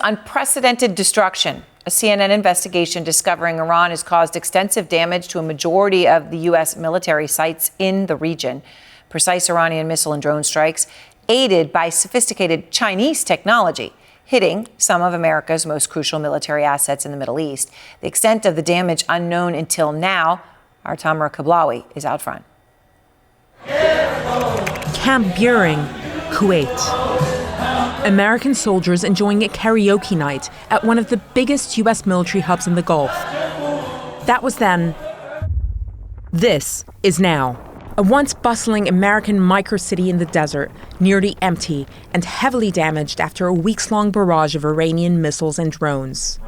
Unprecedented destruction. A CNN investigation discovering Iran has caused extensive damage to a majority of the U.S. military sites in the region. Precise Iranian missile and drone strikes, aided by sophisticated Chinese technology, hitting some of America's most crucial military assets in the Middle East. The extent of the damage unknown until now. Our Tamara Qiblawi is out front. Camp Buehring, Kuwait. American soldiers enjoying a karaoke night at one of the biggest U.S. military hubs in the Gulf. That was then. This is now. A once bustling American microcity in the desert, nearly empty and heavily damaged after a weeks-long barrage of Iranian missiles and drones.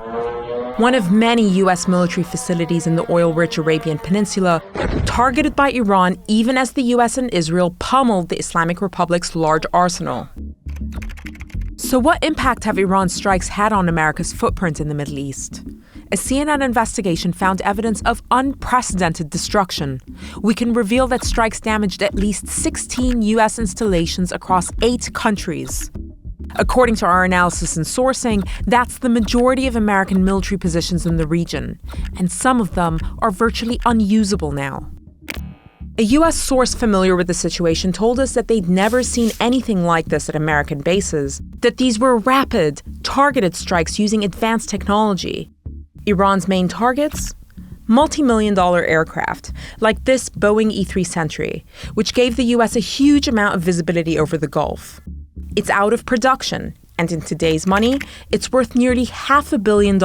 One of many U.S. military facilities in the oil-rich Arabian Peninsula, targeted by Iran even as the U.S. and Israel pummeled the Islamic Republic's large arsenal. So what impact have Iran's strikes had on America's footprint in the Middle East? A CNN investigation found evidence of unprecedented destruction. We can reveal that strikes damaged at least 16 U.S. installations across 8 countries. According to our analysis and sourcing, that's the majority of American military positions in the region, and some of them are virtually unusable now. A U.S. source familiar with the situation told us that they'd never seen anything like this at American bases, that these were rapid, targeted strikes using advanced technology. Iran's main targets? Multi-million-dollar aircraft, like this Boeing E-3 Sentry, which gave the U.S. a huge amount of visibility over the Gulf. It's out of production, and in today's money, it's worth nearly $500 million.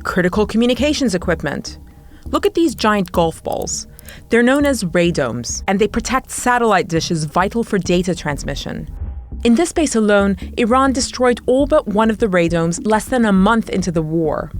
Critical communications equipment. Look at these giant golf balls. They're known as radomes, and they protect satellite dishes vital for data transmission. In this base alone, Iran destroyed all but one of the radomes less than a month into the war.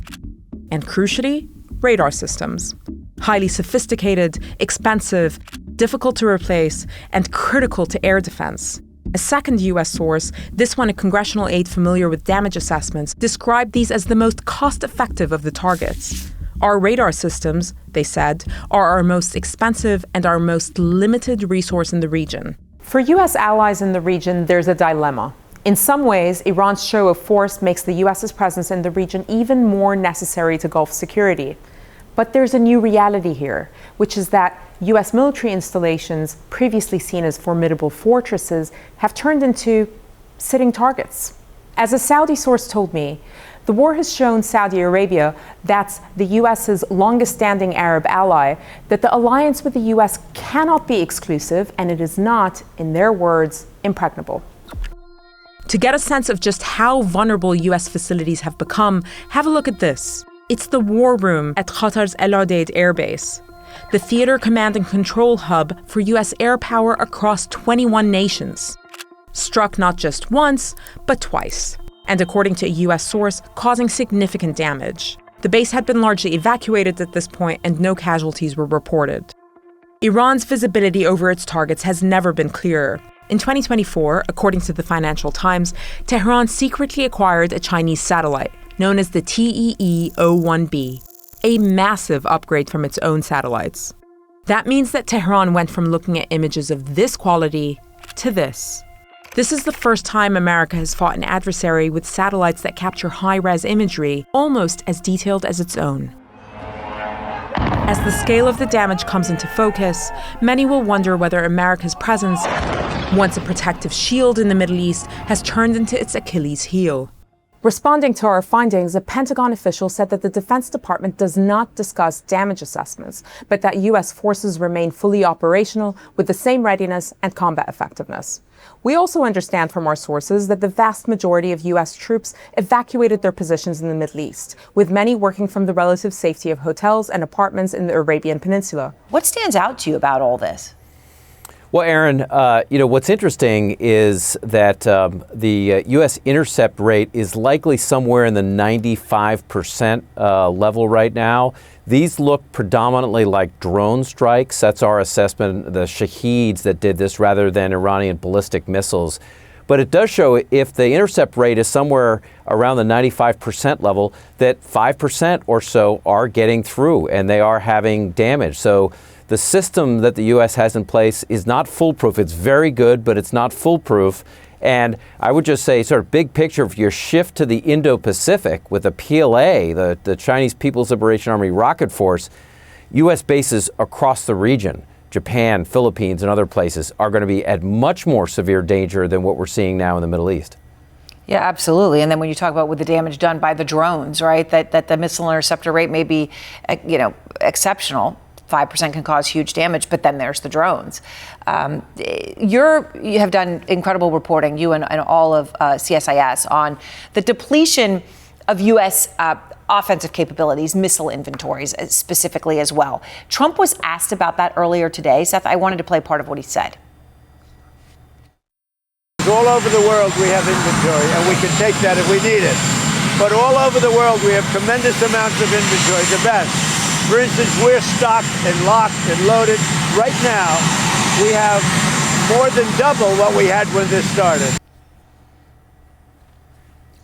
And crucially, radar systems. Highly sophisticated, expensive, difficult to replace, and critical to air defense. A second U.S. source, this one a congressional aide familiar with damage assessments, described these as the most cost-effective of the targets. Our radar systems, they said, are our most expensive and our most limited resource in the region. For U.S. allies in the region, there's a dilemma. In some ways, Iran's show of force makes the U.S.'s presence in the region even more necessary to Gulf security. But there's a new reality here, which is that U.S. military installations, previously seen as formidable fortresses, have turned into sitting targets. As a Saudi source told me, the war has shown Saudi Arabia, that's the U.S.'s longest-standing Arab ally, that the alliance with the U.S. cannot be exclusive, and it is not, in their words, impregnable. To get a sense of just how vulnerable U.S. facilities have become, have a look at this. It's the war room at Qatar's El Udeid Air Base, the theater command and control hub for U.S. air power across 21 nations. Struck not just once, but twice. And according to a U.S. source, causing significant damage. The base had been largely evacuated at this point, and no casualties were reported. Iran's visibility over its targets has never been clearer. In 2024, according to the Financial Times, Tehran secretly acquired a Chinese satellite, known as the TEE-01B, a massive upgrade from its own satellites. That means that Tehran went from looking at images of this quality to this. This is the first time America has fought an adversary with satellites that capture high-res imagery, almost as detailed as its own. As the scale of the damage comes into focus, many will wonder whether America's presence, once a protective shield in the Middle East, has turned into its Achilles heel. Responding to our findings, a Pentagon official said that the Defense Department does not discuss damage assessments, but that U.S. forces remain fully operational with the same readiness and combat effectiveness. We also understand from our sources that the vast majority of U.S. troops evacuated their positions in the Middle East, with many working from the relative safety of hotels and apartments in the Arabian Peninsula. What stands out to you about all this? Well, Aaron, what's interesting is that the U.S. intercept rate is likely somewhere in the 95% level right now. These look predominantly like drone strikes. That's our assessment, the Shaheeds that did this rather than Iranian ballistic missiles. But it does show if the intercept rate is somewhere around the 95% level, that 5% or so are getting through and they are having damage. So the system that the U.S. has in place is not foolproof. It's very good, but it's not foolproof. And I would just say, sort of big picture, if you shift to the Indo-Pacific with the PLA, the Chinese People's Liberation Army Rocket Force, U.S. bases across the region, Japan, Philippines, and other places, are going to be at much more severe danger than what we're seeing now in the Middle East. Yeah, absolutely. And then when you talk about with the damage done by the drones, right, that the missile interceptor rate may be, exceptional. 5% can cause huge damage, but then there's the drones. You have done incredible reporting, you and all of CSIS, on the depletion of U.S. Offensive capabilities, missile inventories specifically as well. Trump was asked about that earlier today. Seth, I wanted to play part of what he said. All over the world we have inventory, and we can take that if we need it. But all over the world we have tremendous amounts of inventory, the best. For instance, we're stocked and locked and loaded. Right now, we have more than double what we had when this started.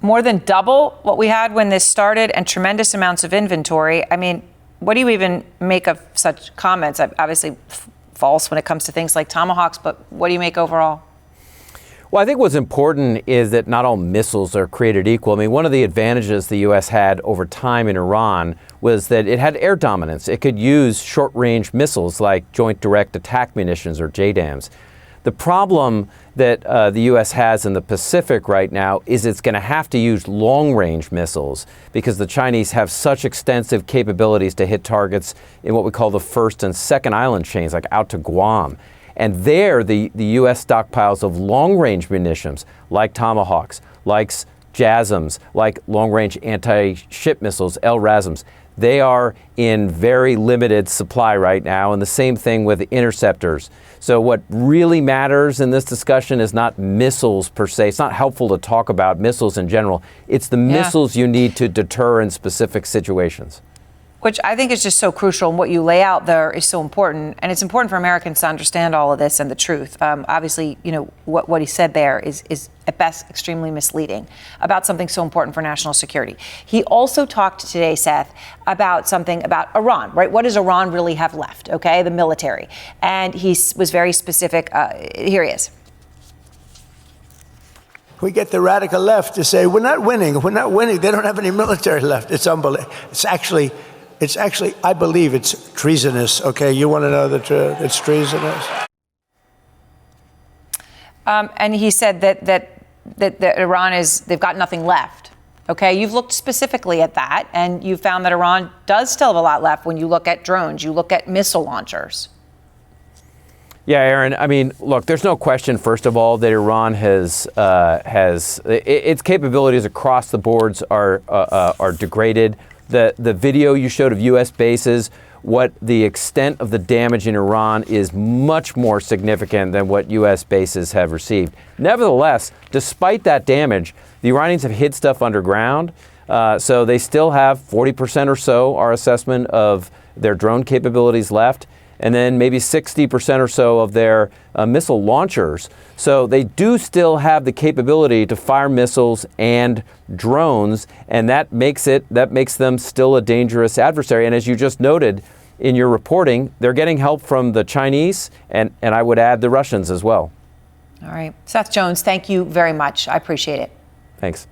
More than double what we had when this started, and tremendous amounts of inventory. I mean, what do you even make of such comments? Obviously false when it comes to things like Tomahawks, but what do you make overall? Well, I think what's important is that not all missiles are created equal. I mean, one of the advantages the U.S. had over time in Iran was that it had air dominance. It could use short-range missiles like Joint Direct Attack Munitions, or JDAMs. The problem that the U.S. has in the Pacific right now is it's going to have to use long-range missiles because the Chinese have such extensive capabilities to hit targets in what we call the first and second island chains, like out to Guam. And there, the U.S. stockpiles of long-range munitions, like Tomahawks, like JASSMs, like long-range anti-ship missiles, LRASMs, they are in very limited supply right now, and the same thing with interceptors. So what really matters in this discussion is not missiles per se. It's not helpful to talk about missiles in general. It's the missiles you need to deter in specific situations. Which I think is just so crucial, and what you lay out there is so important. And it's important for Americans to understand all of this and the truth. Obviously, what he said there is at best extremely misleading about something so important for national security. He also talked today, Seth, about something about Iran, right? What does Iran really have left? Okay, the military. And he was very specific. Here he is. We get the radical left to say, we're not winning. We're not winning. They don't have any military left. It's unbelievable. It's actually, I believe it's treasonous. Okay, you want to know the truth? It's treasonous. And he said that Iran they've got nothing left. Okay, you've looked specifically at that, and you found that Iran does still have a lot left when you look at drones, you look at missile launchers. Yeah, Aaron, I mean, look, there's no question, first of all, that Iran has its capabilities across the boards are degraded. The video you showed of U.S. bases, what the extent of the damage in Iran is much more significant than what U.S. bases have received. Nevertheless, despite that damage, the Iranians have hid stuff underground. So they still have 40% or so, our assessment, of their drone capabilities left, and then maybe 60% or so of their missile launchers. So they do still have the capability to fire missiles and drones, and that makes them still a dangerous adversary. And as you just noted in your reporting, they're getting help from the Chinese, and I would add the Russians as well. All right. Seth Jones, thank you very much. I appreciate it. Thanks.